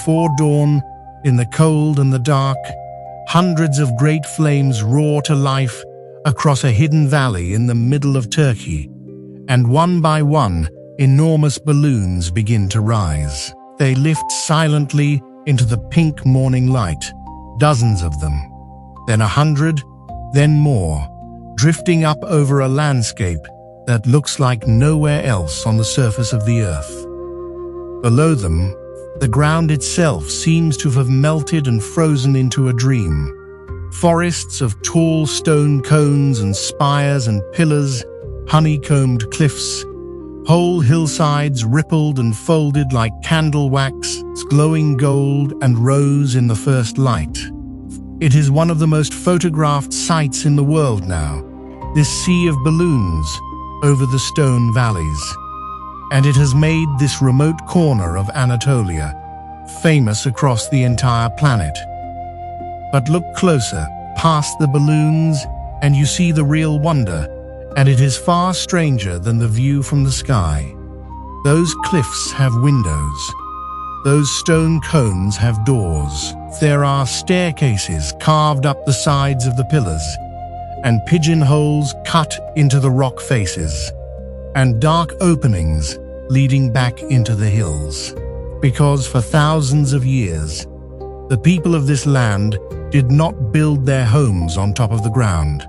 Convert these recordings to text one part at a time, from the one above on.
before dawn, in the cold and the dark, hundreds of great flames roar to life across a hidden valley in the middle of Turkey, and one by one, enormous balloons begin to rise. They lift silently into the pink morning light, dozens of them, then 100, then more, drifting up over a landscape that looks like nowhere else on the surface of the earth. Below them, the ground itself seems to have melted and frozen into a dream. Forests of tall stone cones and spires and pillars, honeycombed cliffs, whole hillsides rippled and folded like candle wax, glowing gold and rose in the first light. It is one of the most photographed sights in the world now, this sea of balloons over the stone valleys. And it has made this remote corner of Anatolia famous across the entire planet. But look closer, past the balloons, and you see the real wonder, and it is far stranger than the view from the sky. Those cliffs have windows. Those stone cones have doors. There are staircases carved up the sides of the pillars, and pigeonholes cut into the rock faces, and dark openings leading back into the hills. Because for thousands of years, the people of this land did not build their homes on top of the ground.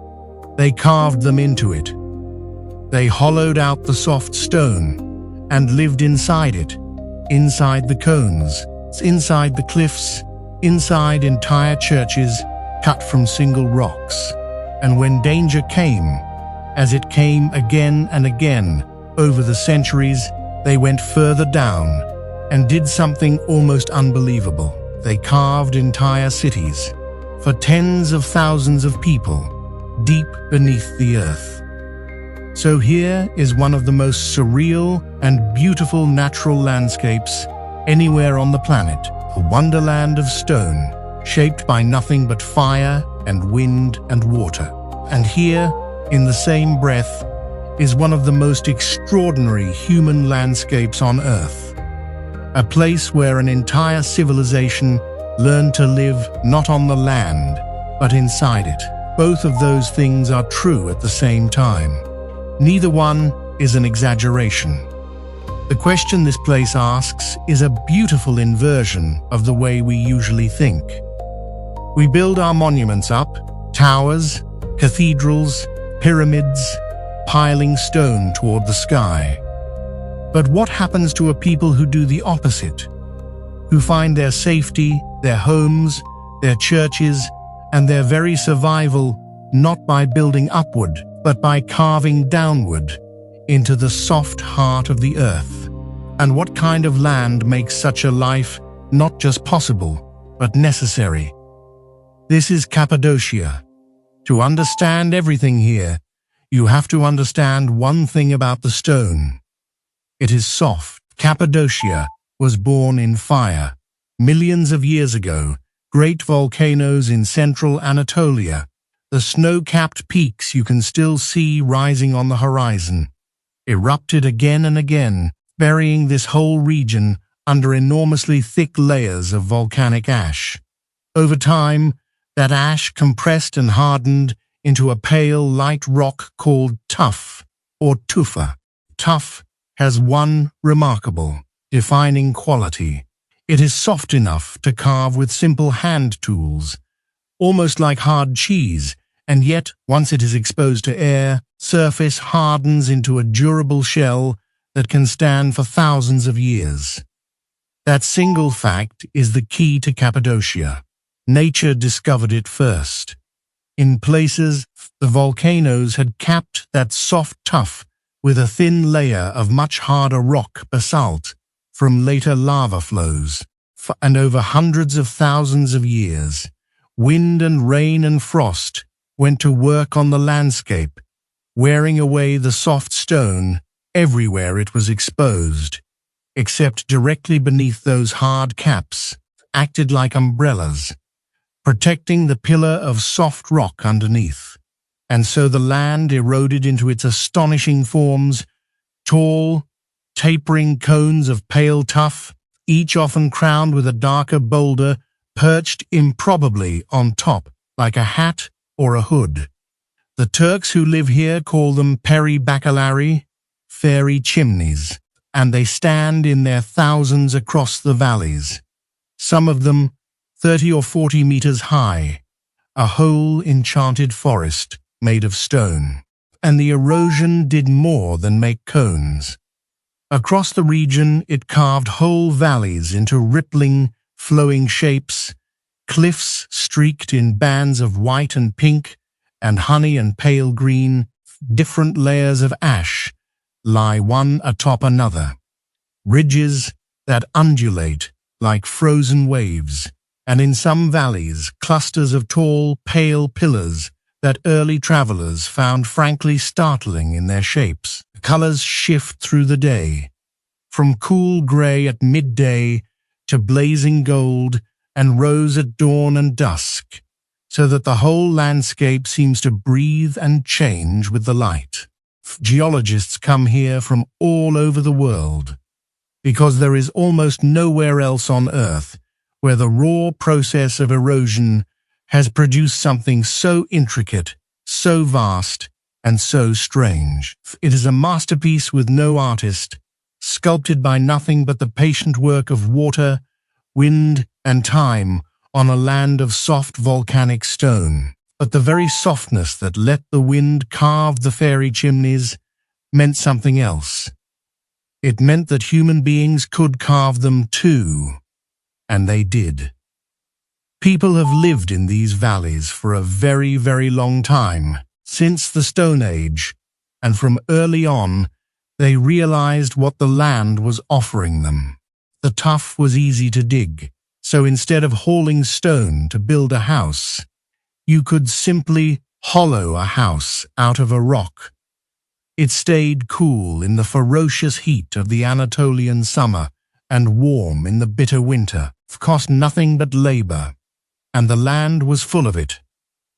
They carved them into it. They hollowed out the soft stone and lived inside it, inside the cones, inside the cliffs, inside entire churches cut from single rocks. And when danger came, as it came again and again over the centuries, they went further down and did something almost unbelievable. They carved entire cities for tens of thousands of people deep beneath the earth. So here is one of the most surreal and beautiful natural landscapes anywhere on the planet, a wonderland of stone, shaped by nothing but fire and wind and water. And here, in the same breath, is one of the most extraordinary human landscapes on Earth. A place where an entire civilization learned to live not on the land, but inside it. Both of those things are true at the same time. Neither one is an exaggeration. The question this place asks is a beautiful inversion of the way we usually think. We build our monuments up, towers, cathedrals, pyramids, piling stone toward the sky. But what happens to a people who do the opposite? Who find their safety, their homes, their churches, and their very survival not by building upward, but by carving downward into the soft heart of the earth? And what kind of land makes such a life not just possible, but necessary? This is Cappadocia. To understand everything here, you have to understand one thing about the stone. It is soft. Cappadocia was born in fire. Millions of years ago, great volcanoes in central Anatolia, the snow-capped peaks you can still see rising on the horizon, erupted again and again, burying this whole region under enormously thick layers of volcanic ash. Over time, that ash compressed and hardened into a pale, light rock called tuff, or tufa. Tuff has one remarkable, defining quality. It is soft enough to carve with simple hand tools, almost like hard cheese, and yet, once it is exposed to air, surface hardens into a durable shell that can stand for thousands of years. That single fact is the key to Cappadocia. Nature discovered it first. In places, the volcanoes had capped that soft tuff with a thin layer of much harder rock, basalt, from later lava flows. And over hundreds of thousands of years, wind and rain and frost went to work on the landscape, wearing away the soft stone everywhere it was exposed, except directly beneath those hard caps, acted like umbrellas, protecting the pillar of soft rock underneath. And so the land eroded into its astonishing forms, tall, tapering cones of pale tuff, each often crowned with a darker boulder perched improbably on top, like a hat or a hood. The Turks who live here call them peri-bacalari, fairy chimneys, and they stand in their thousands across the valleys, some of them 30 or 40 meters high, a whole enchanted forest made of stone. And the erosion did more than make cones. Across the region, it carved whole valleys into rippling, flowing shapes, cliffs streaked in bands of white and pink, and honey and pale green. Different layers of ash lie one atop another. Ridges that undulate like frozen waves, and in some valleys, clusters of tall, pale pillars that early travelers found frankly startling in their shapes. The colors shift through the day, from cool gray at midday to blazing gold and rose at dawn and dusk, so that the whole landscape seems to breathe and change with the light. Geologists come here from all over the world, because there is almost nowhere else on Earth where the raw process of erosion has produced something so intricate, so vast, and so strange. It is a masterpiece with no artist, sculpted by nothing but the patient work of water, wind, and time on a land of soft volcanic stone. But the very softness that let the wind carve the fairy chimneys meant something else. It meant that human beings could carve them too, and they did. People have lived in these valleys for a very, very long time, since the Stone Age, and from early on, they realized what the land was offering them. The tuff was easy to dig, so instead of hauling stone to build a house, you could simply hollow a house out of a rock. It stayed cool in the ferocious heat of the Anatolian summer and warm in the bitter winter. It cost nothing but labor, and the land was full of it.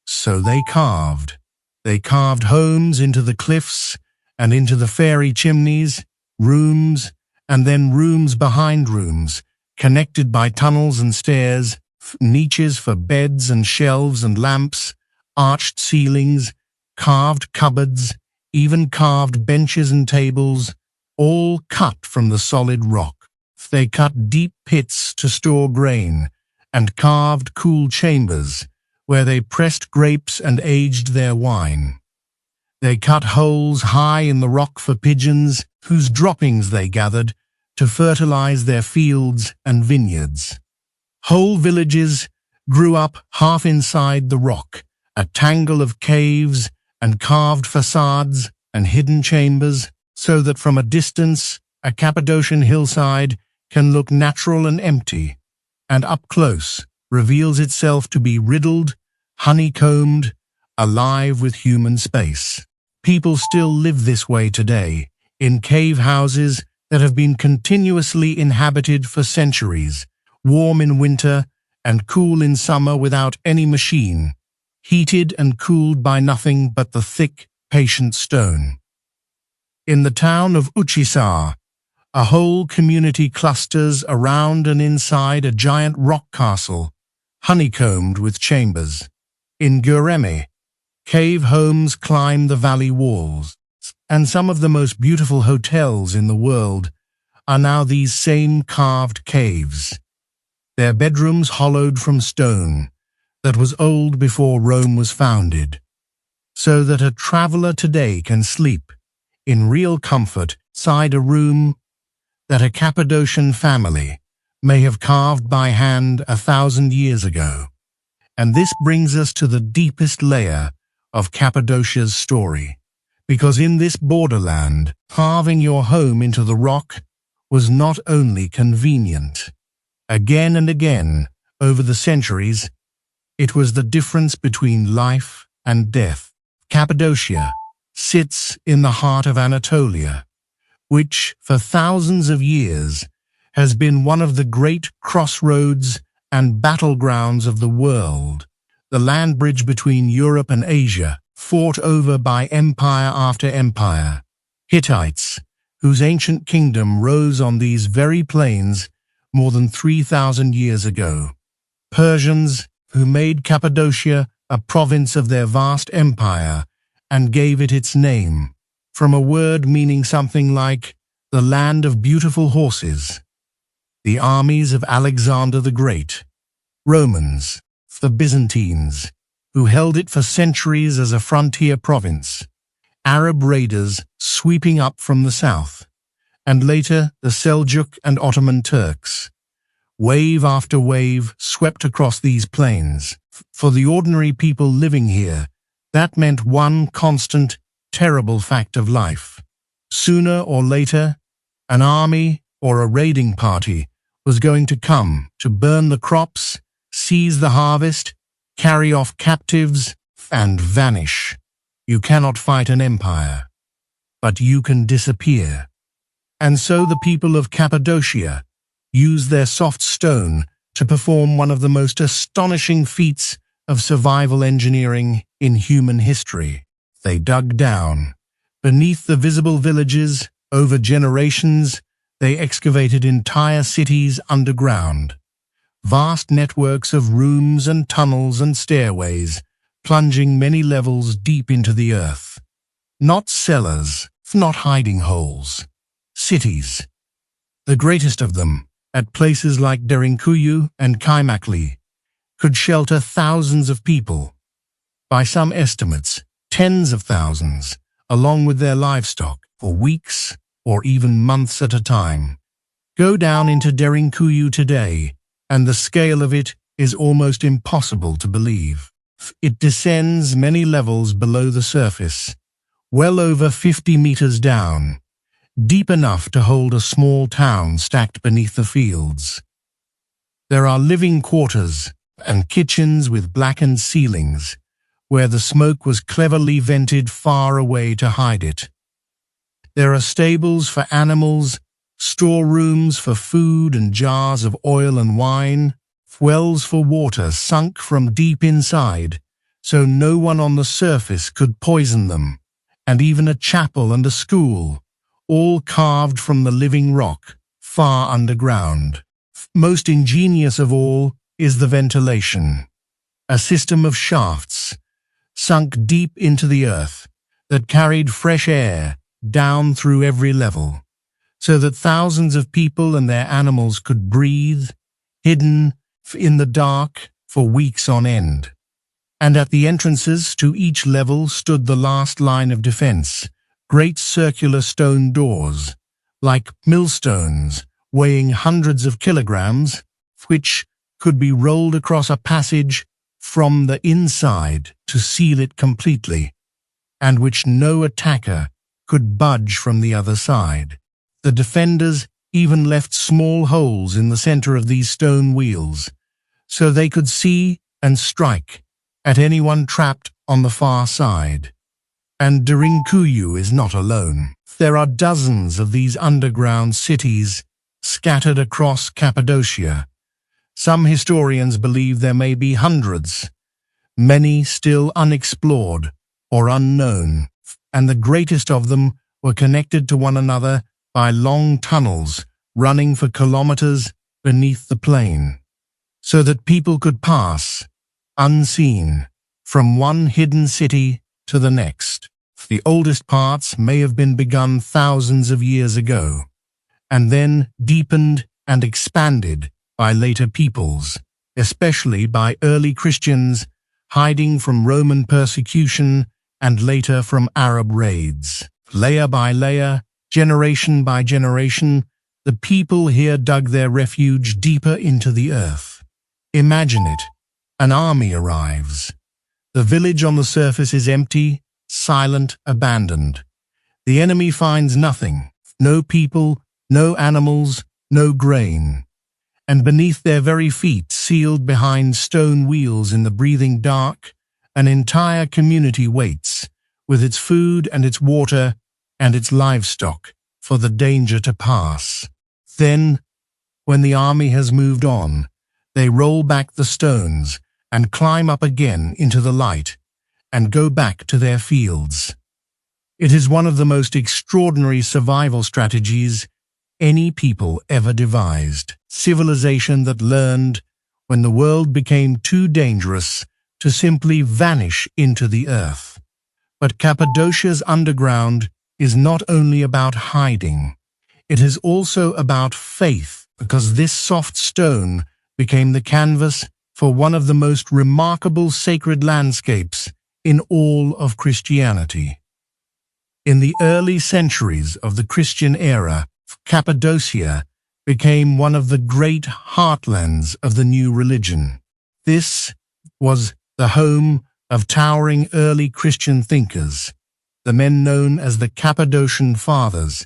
So they carved. They carved homes into the cliffs and into the fairy chimneys, rooms, and then rooms behind rooms, connected by tunnels and stairs, niches for beds and shelves and lamps, arched ceilings, carved cupboards, even carved benches and tables, all cut from the solid rock. They cut deep pits to store grain, and carved cool chambers where they pressed grapes and aged their wine. They cut holes high in the rock for pigeons, whose droppings they gathered to fertilize their fields and vineyards. Whole villages grew up half inside the rock, a tangle of caves and carved facades and hidden chambers, so that from a distance a Cappadocian hillside can look natural and empty, and up close reveals itself to be riddled, honeycombed, alive with human space. People still live this way today, in cave houses that have been continuously inhabited for centuries, warm in winter and cool in summer without any machine, heated and cooled by nothing but the thick, patient stone. In the town of Uchisar, a whole community clusters around and inside a giant rock castle, honeycombed with chambers. In Guremi, cave homes climb the valley walls, and some of the most beautiful hotels in the world are now these same carved caves, their bedrooms hollowed from stone that was old before Rome was founded, so that a traveler today can sleep in real comfort inside a room that a Cappadocian family may have carved by hand 1,000 years ago. And this brings us to the deepest layer of Cappadocia's story, because in this borderland, carving your home into the rock was not only convenient. Again and again, over the centuries, it was the difference between life and death. Cappadocia sits in the heart of Anatolia, which for thousands of years has been one of the great crossroads and battlegrounds of the world, the land bridge between Europe and Asia, fought over by empire after empire. Hittites, whose ancient kingdom rose on these very plains more than 3,000 years ago. Persians, who made Cappadocia a province of their vast empire and gave it its name, from a word meaning something like the land of beautiful horses. The armies of Alexander the Great. Romans, the Byzantines, who held it for centuries as a frontier province. Arab raiders sweeping up from the south, and later the Seljuk and Ottoman Turks. Wave after wave swept across these plains. For the ordinary people living here, that meant one constant, terrible fact of life. Sooner or later, an army or a raiding party was going to come to burn the crops, seize the harvest, carry off captives, and vanish. You cannot fight an empire, but you can disappear. And so the people of Cappadocia used their soft stone to perform one of the most astonishing feats of survival engineering in human history. They dug down. Beneath the visible villages, over generations, they excavated entire cities underground. Vast networks of rooms and tunnels and stairways, plunging many levels deep into the earth. Not cellars, not hiding holes. Cities. The greatest of them, at places like Derinkuyu and Kaimakli, could shelter thousands of people. By some estimates, tens of thousands, along with their livestock, for weeks or even months at a time. Go down into Derinkuyu today, and the scale of it is almost impossible to believe. It descends many levels below the surface, well over 50 meters down, deep enough to hold a small town stacked beneath the fields. There are living quarters and kitchens with blackened ceilings, where the smoke was cleverly vented far away to hide it. There are stables for animals, storerooms for food and jars of oil and wine, wells for water sunk from deep inside, so no one on the surface could poison them, and even a chapel and a school, all carved from the living rock, far underground. Most ingenious of all is the ventilation, a system of shafts, sunk deep into the earth, that carried fresh air down through every level, so that thousands of people and their animals could breathe, hidden in the dark for weeks on end. And at the entrances to each level stood the last line of defense, great circular stone doors, like millstones weighing hundreds of kilograms, which could be rolled across a passage from the inside to seal it completely, and which no attacker could budge from the other side. The defenders even left small holes in the center of these stone wheels, so they could see and strike at anyone trapped on the far side. And Derinkuyu is not alone. There are dozens of these underground cities scattered across Cappadocia. Some historians believe there may be hundreds, many still unexplored or unknown, and the greatest of them were connected to one another by long tunnels running for kilometers beneath the plain, so that people could pass, unseen, from one hidden city to the next. The oldest parts may have been begun thousands of years ago, and then deepened and expanded by later peoples, especially by early Christians hiding from Roman persecution and later from Arab raids. Layer by layer, generation by generation, the people here dug their refuge deeper into the earth. Imagine it. An army arrives. The village on the surface is empty, silent, abandoned. The enemy finds nothing, no people, no animals, no grain. And beneath their very feet, sealed behind stone wheels in the breathing dark, an entire community waits, with its food and its water and its livestock, for the danger to pass. Then, when the army has moved on, they roll back the stones and climb up again into the light and go back to their fields. It is one of the most extraordinary survival strategies any people ever devised. Civilization that learned, when the world became too dangerous, to simply vanish into the earth. But Cappadocia's underground is not only about hiding. It is also about faith, because this soft stone became the canvas for one of the most remarkable sacred landscapes in all of Christianity. In the early centuries of the Christian era, Cappadocia became one of the great heartlands of the new religion. This was the home of towering early Christian thinkers, the men known as the Cappadocian Fathers,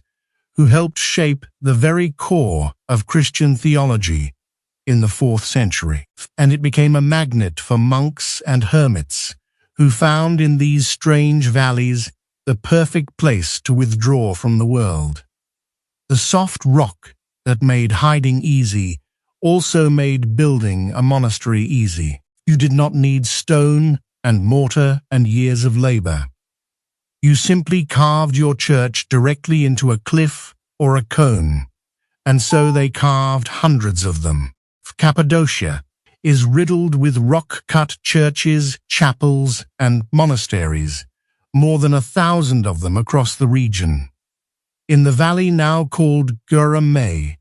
who helped shape the very core of Christian theology in the 4th century. And it became a magnet for monks and hermits, who found in these strange valleys the perfect place to withdraw from the world. The soft rock that made hiding easy also made building a monastery easy. You did not need stone and mortar and years of labor. You simply carved your church directly into a cliff or a cone, and so they carved hundreds of them. Cappadocia is riddled with rock-cut churches, chapels, and monasteries, more than 1,000 of them across the region. In the valley now called Gura,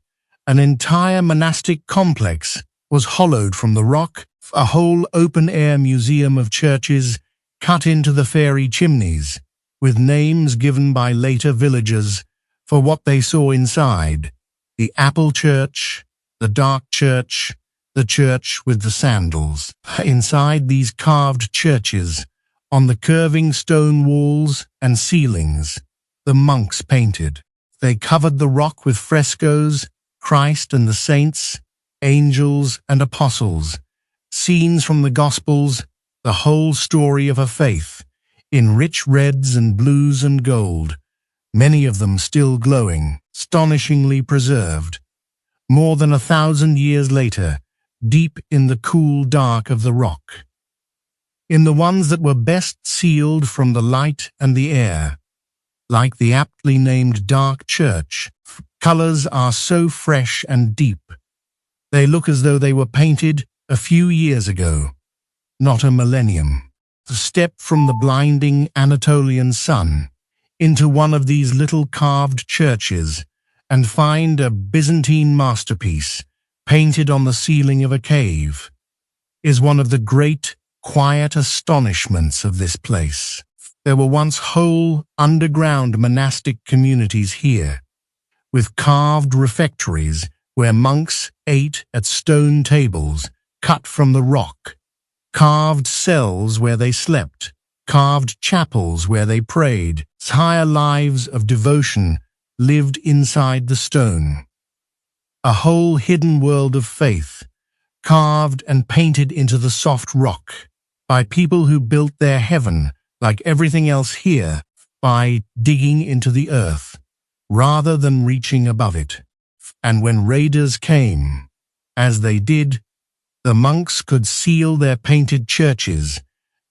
an entire monastic complex was hollowed from the rock, a whole open-air museum of churches cut into the fairy chimneys, with names given by later villagers for what they saw inside: the Apple Church, the Dark Church, the Church with the Sandals. Inside these carved churches, on the curving stone walls and ceilings, the monks painted. They covered the rock with frescoes, Christ and the saints, angels and apostles, scenes from the Gospels, the whole story of a faith, in rich reds and blues and gold, many of them still glowing, astonishingly preserved. More than 1,000 years later, deep in the cool dark of the rock. In the ones that were best sealed from the light and the air, like the aptly named Dark Church, colors are so fresh and deep. They look as though they were painted a few years ago, not a millennium. Step from the blinding Anatolian sun into one of these little carved churches and find a Byzantine masterpiece painted on the ceiling of a cave is one of the great, quiet astonishments of this place. There were once whole underground monastic communities here, with carved refectories where monks ate at stone tables cut from the rock, carved cells where they slept, carved chapels where they prayed. Entire lives of devotion lived inside the stone. A whole hidden world of faith, carved and painted into the soft rock by people who built their heaven, like everything else here, by digging into the earth, rather than reaching above it. And when raiders came, as they did, the monks could seal their painted churches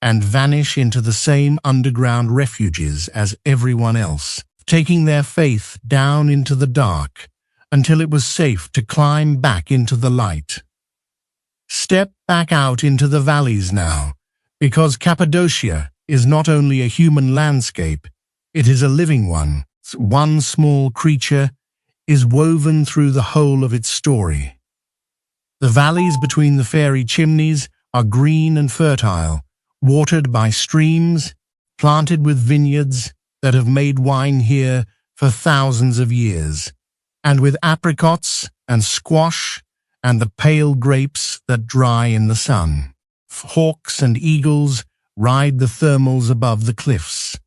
and vanish into the same underground refuges as everyone else, taking their faith down into the dark until it was safe to climb back into the light. Step back out into the valleys now, because Cappadocia is not only a human landscape, it is a living one. One small creature is woven through the whole of its story. The valleys between the fairy chimneys are green and fertile, watered by streams, planted with vineyards that have made wine here for thousands of years, and with apricots and squash and the pale grapes that dry in the sun. Hawks and eagles ride the thermals above the cliffs.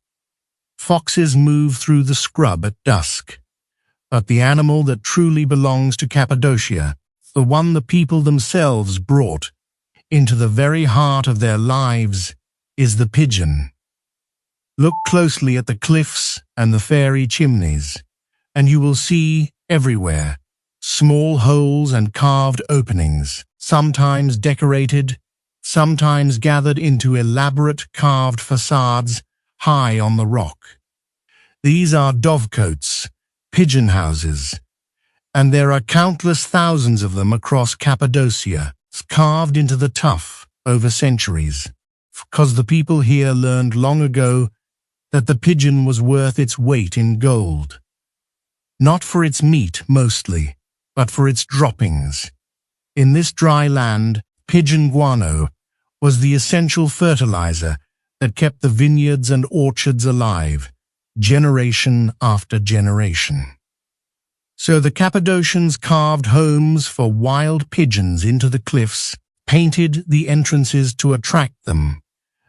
Foxes move through the scrub at dusk. But the animal that truly belongs to Cappadocia, the one the people themselves brought into the very heart of their lives, is the pigeon. Look closely at the cliffs and the fairy chimneys, and you will see everywhere small holes and carved openings, sometimes decorated, sometimes gathered into elaborate carved facades high on the rock. These are dovecotes, pigeon houses, And there are countless thousands of them across Cappadocia, carved into the tuff over centuries. Because the people here learned long ago that the pigeon was worth its weight in gold. Not for its meat mostly, but for its droppings. In this dry land, pigeon guano was the essential fertilizer that kept the vineyards and orchards alive, generation after generation. So the Cappadocians carved homes for wild pigeons into the cliffs, painted the entrances to attract them,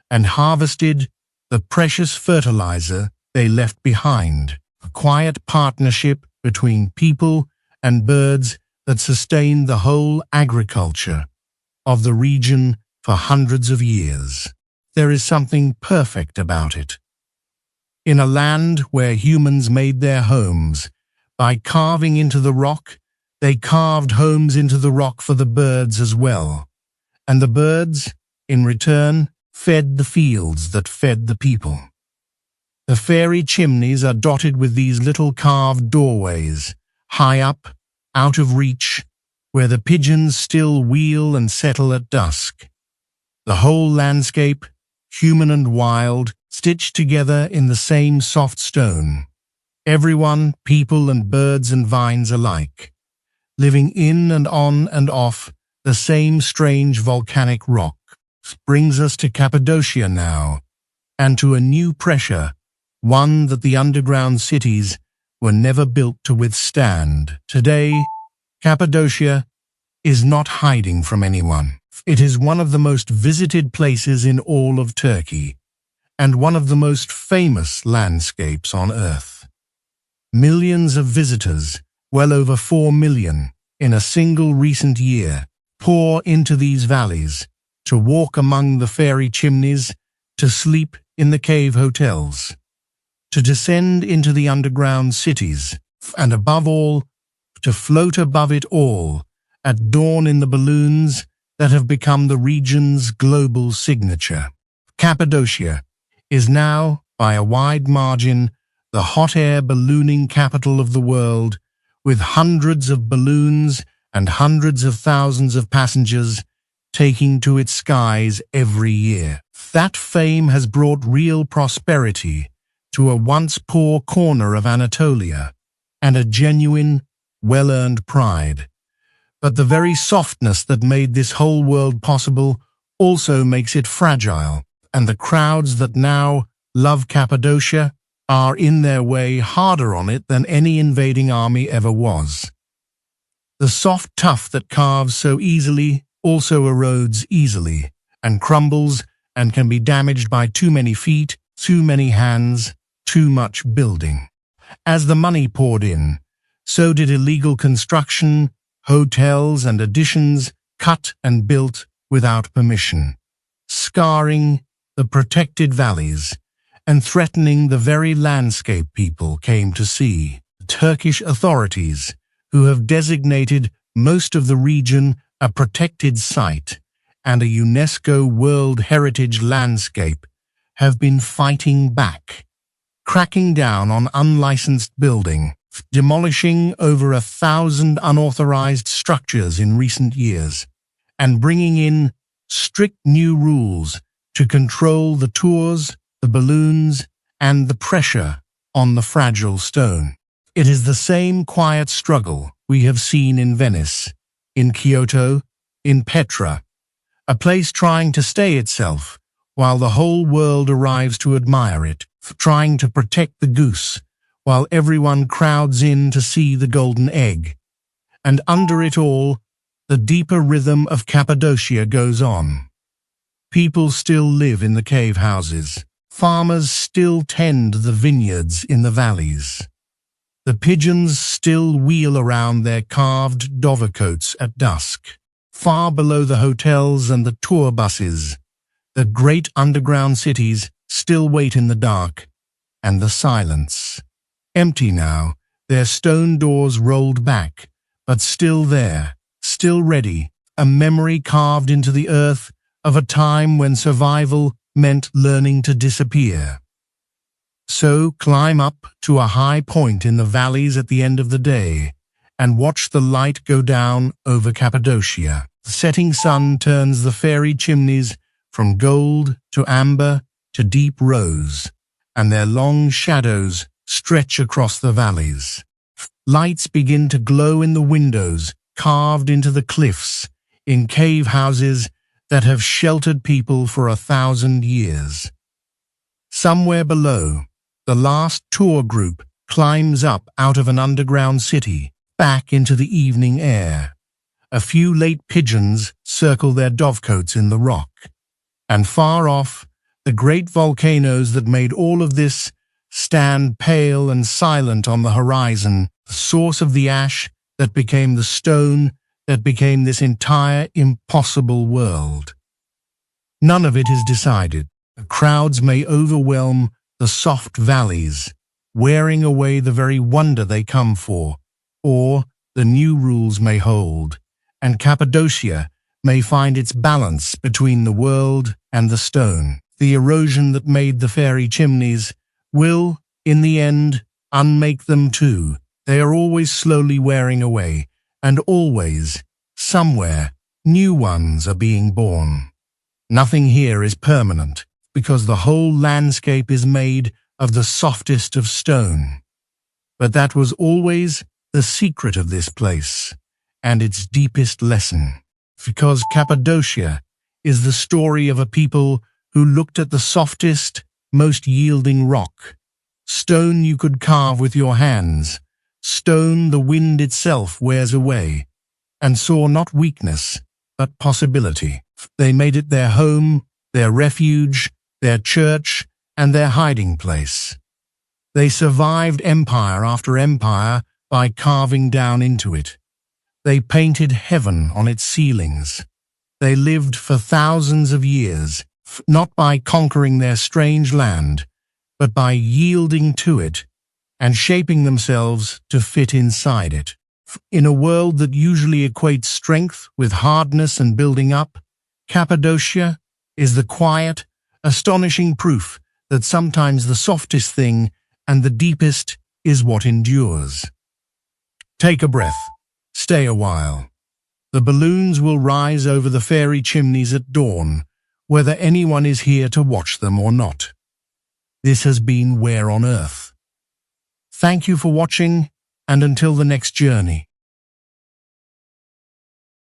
and harvested the precious fertilizer they left behind, a quiet partnership between people and birds that sustained the whole agriculture of the region for hundreds of years. There is something perfect about it. In a land where humans made their homes, by carving into the rock, they carved homes into the rock for the birds as well. And the birds, in return, fed the fields that fed the people. The fairy chimneys are dotted with these little carved doorways, high up, out of reach, where the pigeons still wheel and settle at dusk. The whole landscape, human and wild, stitched together in the same soft stone. Everyone, people and birds and vines alike, living in and on and off the same strange volcanic rock, brings us to Cappadocia now, and to a new pressure, one that the underground cities were never built to withstand. Today, Cappadocia is not hiding from anyone. It is one of the most visited places in all of Turkey, and one of the most famous landscapes on Earth. Millions of visitors, well over 4 million, in a single recent year, pour into these valleys, to walk among the fairy chimneys, to sleep in the cave hotels, to descend into the underground cities, and above all, to float above it all, at dawn in the balloons that have become the region's global signature. Cappadocia is now, by a wide margin, the hot air ballooning capital of the world, with hundreds of balloons and hundreds of thousands of passengers taking to its skies every year. That fame has brought real prosperity to a once poor corner of Anatolia, and a genuine, well-earned pride. But the very softness that made this whole world possible also makes it fragile, and the crowds that now love Cappadocia are in their way harder on it than any invading army ever was. The soft tuff that carves so easily also erodes easily, and crumbles and can be damaged by too many feet, too many hands, too much building. As the money poured in, so did illegal construction, hotels and additions cut and built without permission, scarring the protected valleys and threatening the very landscape people came to see. Turkish authorities, who have designated most of the region a protected site and a UNESCO World Heritage Landscape, have been fighting back, cracking down on unlicensed building, demolishing over 1,000 unauthorized structures in recent years, and bringing in strict new rules to control the tours, the balloons, and the pressure on the fragile stone. It is the same quiet struggle we have seen in Venice, in Kyoto, in Petra, a place trying to stay itself while the whole world arrives to admire it, trying to protect the goose while everyone crowds in to see the golden egg. And under it all, the deeper rhythm of Cappadocia goes on. People still live in the cave houses. Farmers still tend the vineyards in the valleys. The pigeons still wheel around their carved dovercoats at dusk. Far below the hotels and the tour buses, the great underground cities still wait in the dark and the silence. Empty now, their stone doors rolled back, but still there, still ready, a memory carved into the earth of a time when survival meant learning to disappear. So climb up to a high point in the valleys at the end of the day, and watch the light go down over Cappadocia. The setting sun turns the fairy chimneys from gold to amber to deep rose, and their long shadows stretch across the valleys. Lights begin to glow in the windows, carved into the cliffs, in cave houses that have sheltered people for 1,000 years. Somewhere below, the last tour group climbs up out of an underground city, back into the evening air. A few late pigeons circle their dovecotes in the rock. And far off, the great volcanoes that made all of this stand pale and silent on the horizon, the source of the ash that became the stone that became this entire impossible world. None of it is decided. The crowds may overwhelm the soft valleys, wearing away the very wonder they come for, or the new rules may hold, and Cappadocia may find its balance between the world and the stone. The erosion that made the fairy chimneys will, in the end, unmake them too. They are always slowly wearing away, and always, somewhere, new ones are being born. Nothing here is permanent, because the whole landscape is made of the softest of stone. But that was always the secret of this place, and its deepest lesson. Because Cappadocia is the story of a people who looked at the softest, most yielding rock, stone you could carve with your hands, stone the wind itself wears away, and saw not weakness, but possibility. They made it their home, their refuge, their church, and their hiding place. They survived empire after empire by carving down into it. They painted heaven on its ceilings. They lived for thousands of years, not by conquering their strange land, but by yielding to it and shaping themselves to fit inside it. In a world that usually equates strength with hardness and building up, Cappadocia is the quiet, astonishing proof that sometimes the softest thing and the deepest is what endures. Take a breath. Stay a while. The balloons will rise over the fairy chimneys at dawn, whether anyone is here to watch them or not. This has been Where on Earth. Thank you for watching, and until the next journey.